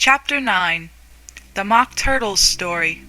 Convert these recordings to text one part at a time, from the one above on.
Chapter 9. The Mock Turtle's Story.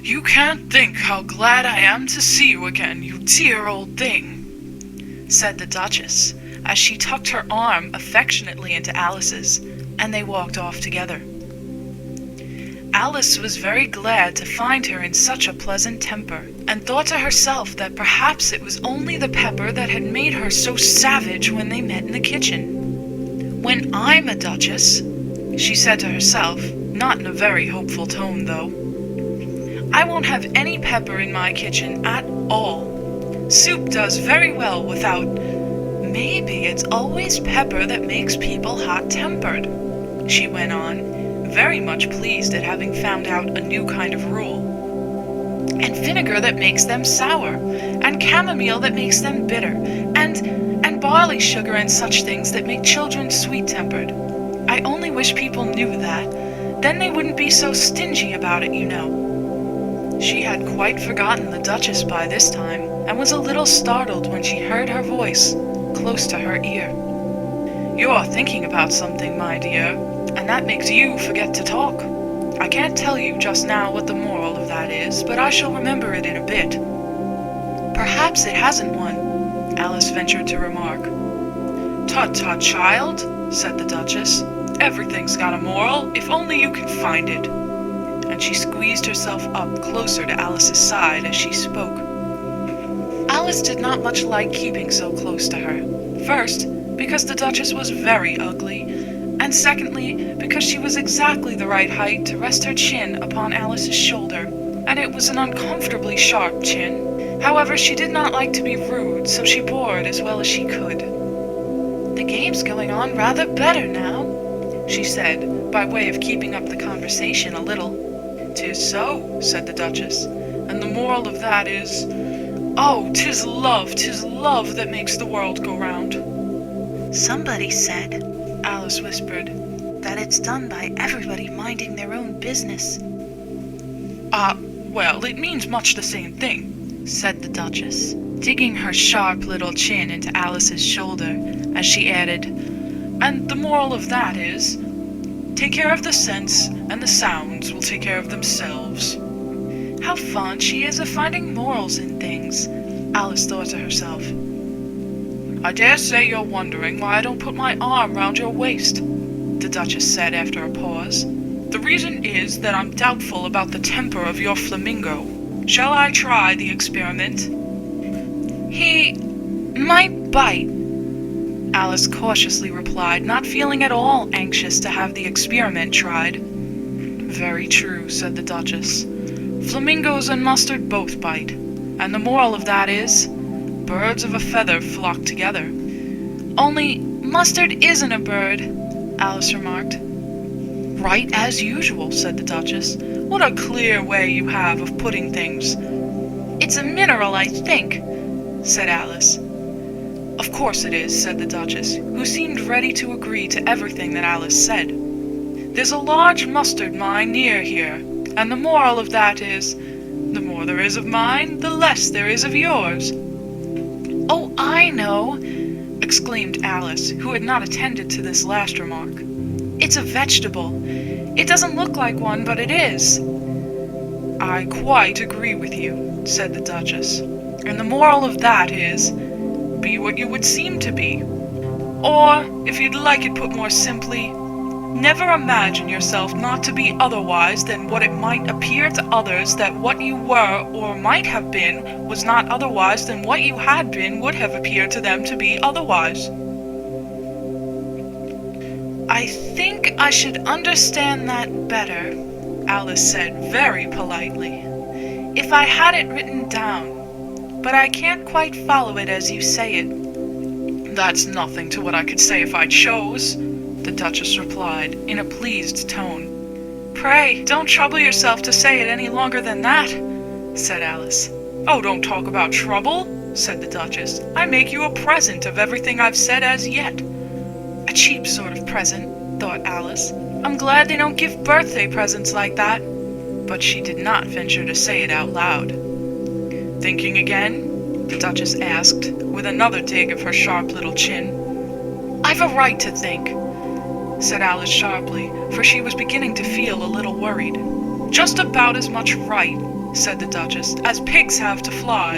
"You can't think how glad I am to see you again, you dear old thing," said the Duchess, as she tucked her arm affectionately into Alice's, and they walked off together. Alice was very glad to find her in such a pleasant temper, and thought to herself that perhaps it was only the pepper that had made her so savage when they met in the kitchen. "When I'm a Duchess," she said to herself, not in a very hopeful tone though, "I won't have any pepper in my kitchen at all. Soup does very well without. Maybe it's always pepper that makes people hot-tempered," she went on, very much pleased at having found out a new kind of rule. "And vinegar that makes them sour, and chamomile that makes them bitter, and barley sugar and such things that make children sweet-tempered. I only wish people knew that. Then they wouldn't be so stingy about it, you know." She had quite forgotten the Duchess by this time, and was a little startled when she heard her voice close to her ear. "You're thinking about something, my dear, and that makes you forget to talk. I can't tell you just now what the moral of that is, but I shall remember it in a bit." "Perhaps it hasn't one," Alice ventured to remark. "Tut-tut, child," said the Duchess. "Everything's got a moral, if only you can find it." And she squeezed herself up closer to Alice's side as she spoke. Alice did not much like keeping so close to her. First, because the Duchess was very ugly, and secondly, because she was exactly the right height to rest her chin upon Alice's shoulder, and it was an uncomfortably sharp chin. However, she did not like to be rude, so she bore it as well as she could. "The game's going on rather better now," she said, by way of keeping up the conversation a little. "'Tis so," said the Duchess, "and the moral of that is, oh, 'tis love that makes the world go round." "Somebody said," Alice whispered, "that it's done by everybody minding their own business." Well, it means much the same thing," said the Duchess, digging her sharp little chin into Alice's shoulder, as she added, "and the moral of that is, take care of the sense, and the sounds will take care of themselves." How fond she is of finding morals in things, Alice thought to herself. "I dare say you're wondering why I don't put my arm round your waist," the Duchess said after a pause. "The reason is that I'm doubtful about the temper of your flamingo. Shall I try the experiment?" "He might bite," Alice cautiously replied, not feeling at all anxious to have the experiment tried. "Very true," said the Duchess. "Flamingos and mustard both bite, and the moral of that is, birds of a feather flock together." "Only mustard isn't a bird," Alice remarked. "Right as usual," said the Duchess. "What a clear way you have of putting things." "It's a mineral, I think," said Alice. "Of course it is," said the Duchess, who seemed ready to agree to everything that Alice said. "There's a large mustard mine near here, and the moral of that is, the more there is of mine, the less there is of yours." "Oh, I know," exclaimed Alice, who had not attended to this last remark. "It's a vegetable. It doesn't look like one, but it is." "I quite agree with you," said the Duchess, "and the moral of that is, be what you would seem to be. Or, if you'd like it put more simply, never imagine yourself not to be otherwise than what it might appear to others that what you were or might have been was not otherwise than what you had been would have appeared to them to be otherwise." "I think I should understand that better," Alice said very politely, "if I had it written down. But I can't quite follow it as you say it." "That's nothing to what I could say if I chose," the Duchess replied, in a pleased tone. "Pray, don't trouble yourself to say it any longer than that," said Alice. "Oh, don't talk about trouble," said the Duchess. "I make you a present of everything I've said as yet." A cheap sort of present, thought Alice. I'm glad they don't give birthday presents like that. But she did not venture to say it out loud. "Thinking again?" the Duchess asked, with another dig of her sharp little chin. "I've a right to think. said Alice sharply, for she was beginning to feel a little worried. "Just about as much right," said the Duchess, "as pigs have to fly.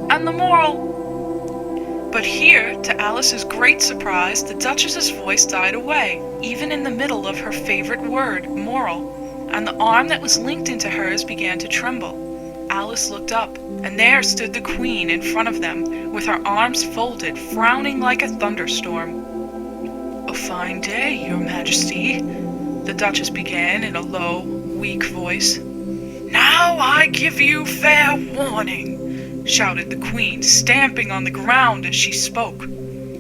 And the moral—" But here, to Alice's great surprise, the Duchess's voice died away, even in the middle of her favorite word, moral, and the arm that was linked into hers began to tremble. Alice looked up, and there stood the Queen in front of them, with her arms folded, frowning like a thunderstorm. "A fine day, Your Majesty," the Duchess began in a low, weak voice. "Now I give you fair warning," shouted the Queen, stamping on the ground as she spoke.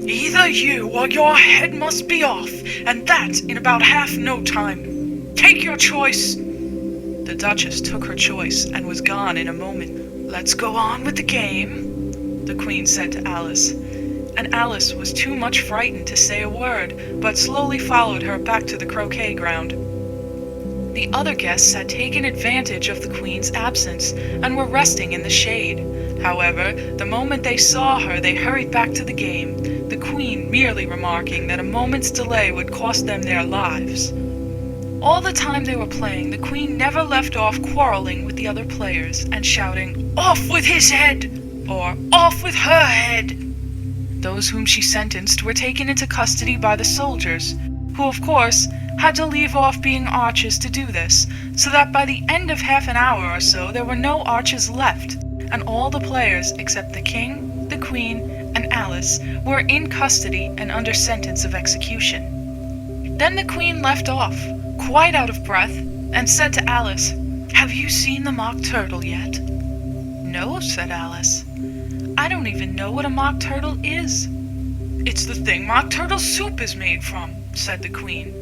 "Either you or your head must be off, and that in about half no time. Take your choice." The Duchess took her choice and was gone in a moment. "Let's go on with the game," the Queen said to Alice, and Alice was too much frightened to say a word, but slowly followed her back to the croquet ground. The other guests had taken advantage of the Queen's absence and were resting in the shade. However, the moment they saw her, they hurried back to the game, the Queen merely remarking that a moment's delay would cost them their lives. All the time they were playing, the Queen never left off quarreling with the other players and shouting, "Off with his head!" or "Off with her head!" Those whom she sentenced were taken into custody by the soldiers, who, of course, had to leave off being archers to do this, so that by the end of half an hour or so there were no archers left, and all the players except the King, the Queen, and Alice were in custody and under sentence of execution. Then the Queen left off, quite out of breath, and said to Alice, "Have you seen the mock turtle yet?" "No," said Alice. "I don't even know what a mock turtle is." "It's the thing mock turtle soup is made from," said the Queen.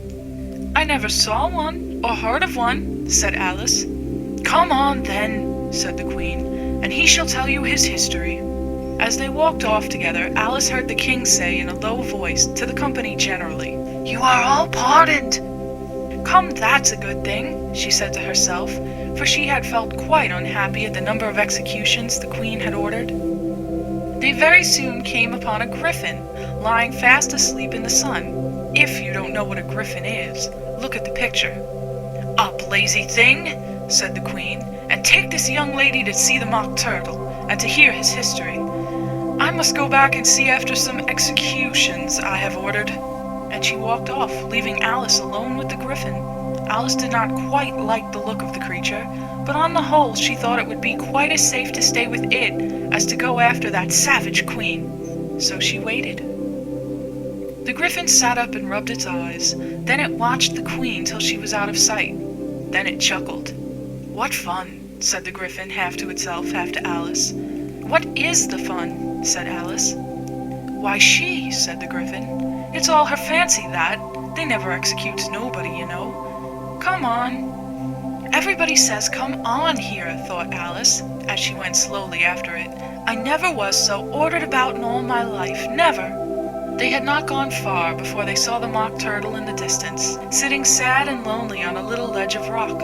"I never saw one, or heard of one," said Alice. "Come on, then," said the Queen, "and he shall tell you his history." As they walked off together, Alice heard the King say in a low voice to the company generally, "You are all pardoned." "Come, that's a good thing," she said to herself, for she had felt quite unhappy at the number of executions the Queen had ordered. They very soon came upon a griffin, lying fast asleep in the sun. If you don't know what a griffin is, look at the picture. "Up, lazy thing," said the Queen, "and take this young lady to see the mock turtle, and to hear his history. I must go back and see after some executions I have ordered." And she walked off, leaving Alice alone with the griffin. Alice did not quite like the look of the creature, but on the whole she thought it would be quite as safe to stay with it as to go after that savage Queen. So she waited. The griffin sat up and rubbed its eyes. Then it watched the Queen till she was out of sight. Then it chuckled. "What fun," said the griffin, half to itself, half to Alice. "What is the fun?" said Alice. "Why, she," said the griffin. "It's all her fancy, that. They never executes nobody, you know. Come on." "Everybody says come on here," thought Alice, as she went slowly after it. "I never was so ordered about in all my life, never." They had not gone far before they saw the mock turtle in the distance, sitting sad and lonely on a little ledge of rock.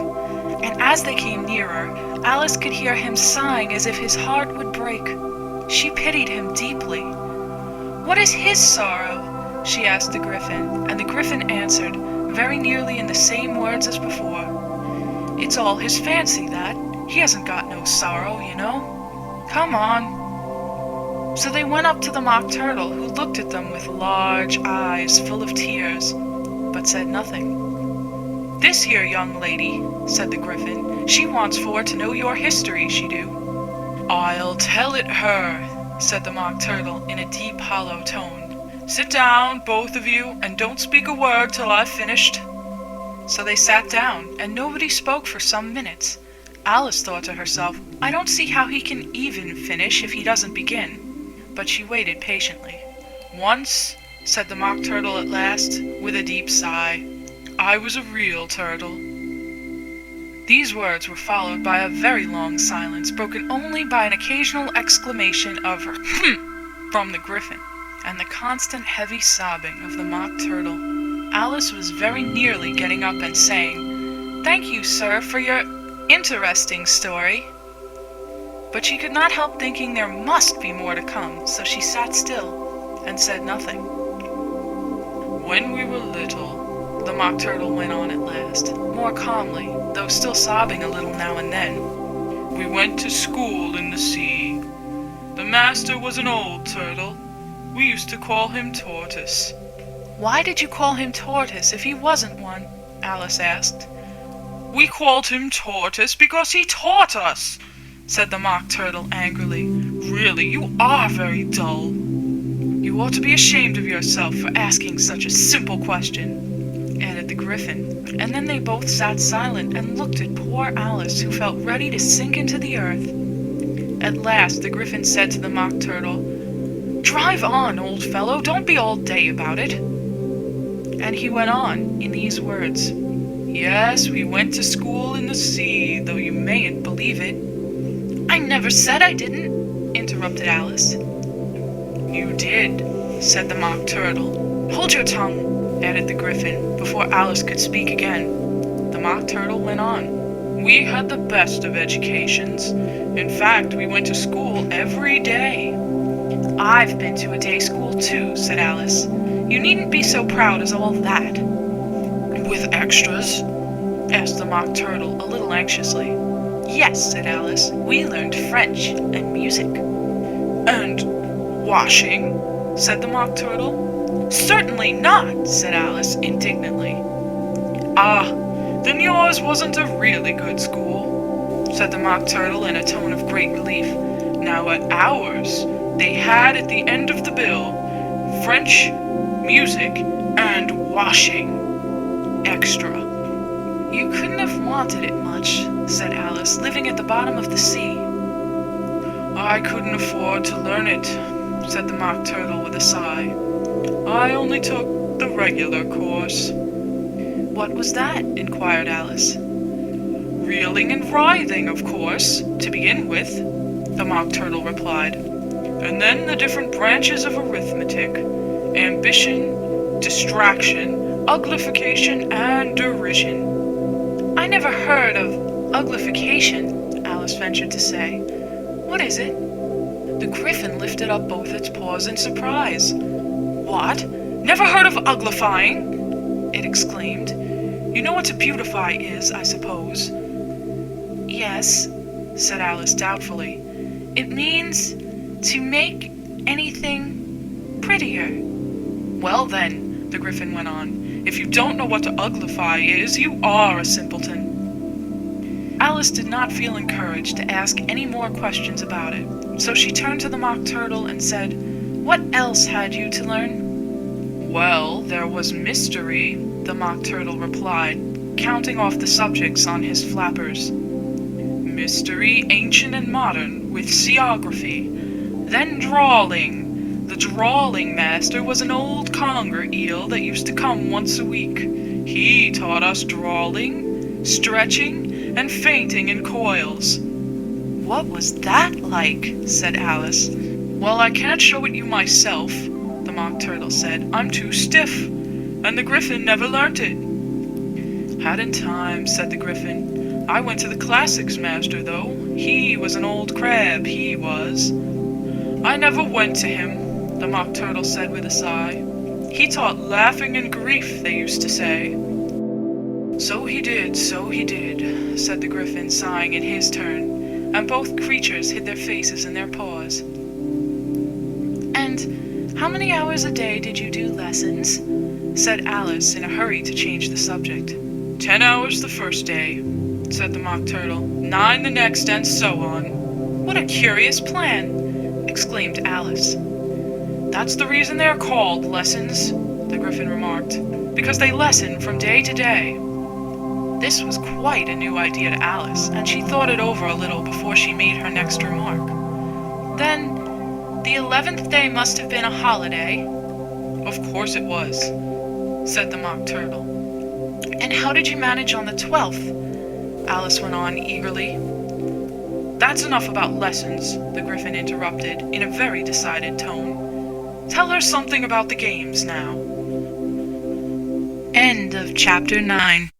And as they came nearer, Alice could hear him sighing as if his heart would break. She pitied him deeply. "What is his sorrow?" she asked the griffin, and the griffin answered, very nearly in the same words as before. "It's all his fancy, that. He hasn't got no sorrow, you know. Come on." So they went up to the mock turtle, who looked at them with large eyes full of tears, but said nothing. "This here young lady," said the griffin, "she wants for to know your history, she do." "I'll tell it her," said the mock turtle in a deep, hollow tone. "Sit down, both of you, and don't speak a word till I've finished." So they sat down, and nobody spoke for some minutes. Alice thought to herself, "I don't see how he can even finish if he doesn't begin." But she waited patiently. "Once," said the mock turtle at last, with a deep sigh, "I was a real turtle." These words were followed by a very long silence, broken only by an occasional exclamation of "Hm!" from the griffin, and the constant heavy sobbing of the mock turtle. Alice was very nearly getting up and saying, "Thank you, sir, for your interesting story." But she could not help thinking there must be more to come, so she sat still and said nothing. "When we were little," the Mock Turtle went on at last, more calmly, though still sobbing a little now and then. "We went to school in the sea. The master was an old turtle. We used to call him Tortoise." Why did you call him Tortoise if he wasn't one? Alice asked. "We called him Tortoise because he taught us," said the Mock Turtle angrily. "Really, you are very dull. You ought to be ashamed of yourself for asking such a simple question," added the Gryphon, and then they both sat silent and looked at poor Alice, who felt ready to sink into the earth. At last the Gryphon said to the Mock Turtle, "Drive on, old fellow, don't be all day about it." And he went on in these words, "Yes, we went to school in the sea, though you mayn't believe it." "I never said I didn't," interrupted Alice. "You did," said the Mock Turtle. "Hold your tongue," added the Gryphon, before Alice could speak again. The Mock Turtle went on. "We had the best of educations. In fact, we went to school every day." "I've been to a day school too," said Alice. "You needn't be so proud as all that." "With extras?" asked the Mock Turtle a little anxiously. "Yes," said Alice. "We learned French and music." "And washing?" said the Mock Turtle. "Certainly not," said Alice indignantly. "Ah, then yours wasn't a really good school," said the Mock Turtle in a tone of great relief. "Now at ours, they had at the end of the bill, French, music, and washing. Extra." "You couldn't have wanted it much," said Alice, "living at the bottom of the sea." "I couldn't afford to learn it," said the Mock Turtle with a sigh. "I only took the regular course." "What was that?" inquired Alice. "Reeling and writhing, of course, to begin with," the Mock Turtle replied. "And then the different branches of arithmetic: ambition, distraction, uglification, and derision." "I never heard of uglification," Alice ventured to say. "What is it?" The Gryphon lifted up both its paws in surprise. "What? Never heard of uglifying?" it exclaimed. "You know what to beautify is, I suppose." "Yes," said Alice doubtfully. "It means to make anything prettier." "Well then," the Gryphon went on, "if you don't know what to uglify is, you are a simpleton." Alice did not feel encouraged to ask any more questions about it, so she turned to the Mock Turtle and said, "What else had you to learn?" "Well, there was mystery," the Mock Turtle replied, counting off the subjects on his flappers. "Mystery, ancient and modern, with seaography. Then drawling. The drawling master was an old conger eel that used to come once a week. He taught us drawling, stretching, and fainting in coils." "What was that like?" said Alice. "Well, I can't show it you myself," the Mock Turtle said. "I'm too stiff, and the Gryphon never learnt it." "Hadn't time," said the Gryphon. "I went to the classics master, though. He was an old crab, he was." "I never went to him," the Mock Turtle said with a sigh. "He taught laughing and grief, they used to say." So he did," said the Gryphon, sighing in his turn, and both creatures hid their faces in their paws. "And how many hours a day did you do lessons?" said Alice in a hurry to change the subject. 10 hours the first day," said the Mock Turtle, 9 the next, and so on." "What a curious plan!" exclaimed Alice. "That's the reason they are called lessons," the Gryphon remarked, "because they lesson from day to day." This was quite a new idea to Alice, and she thought it over a little before she made her next remark. "Then the 11th day must have been a holiday?" "Of course it was," said the Mock Turtle. "And how did you manage on the 12th?" Alice went on eagerly. "That's enough about lessons," the Gryphon interrupted in a very decided tone. "Tell her something about the games now." End of chapter 9.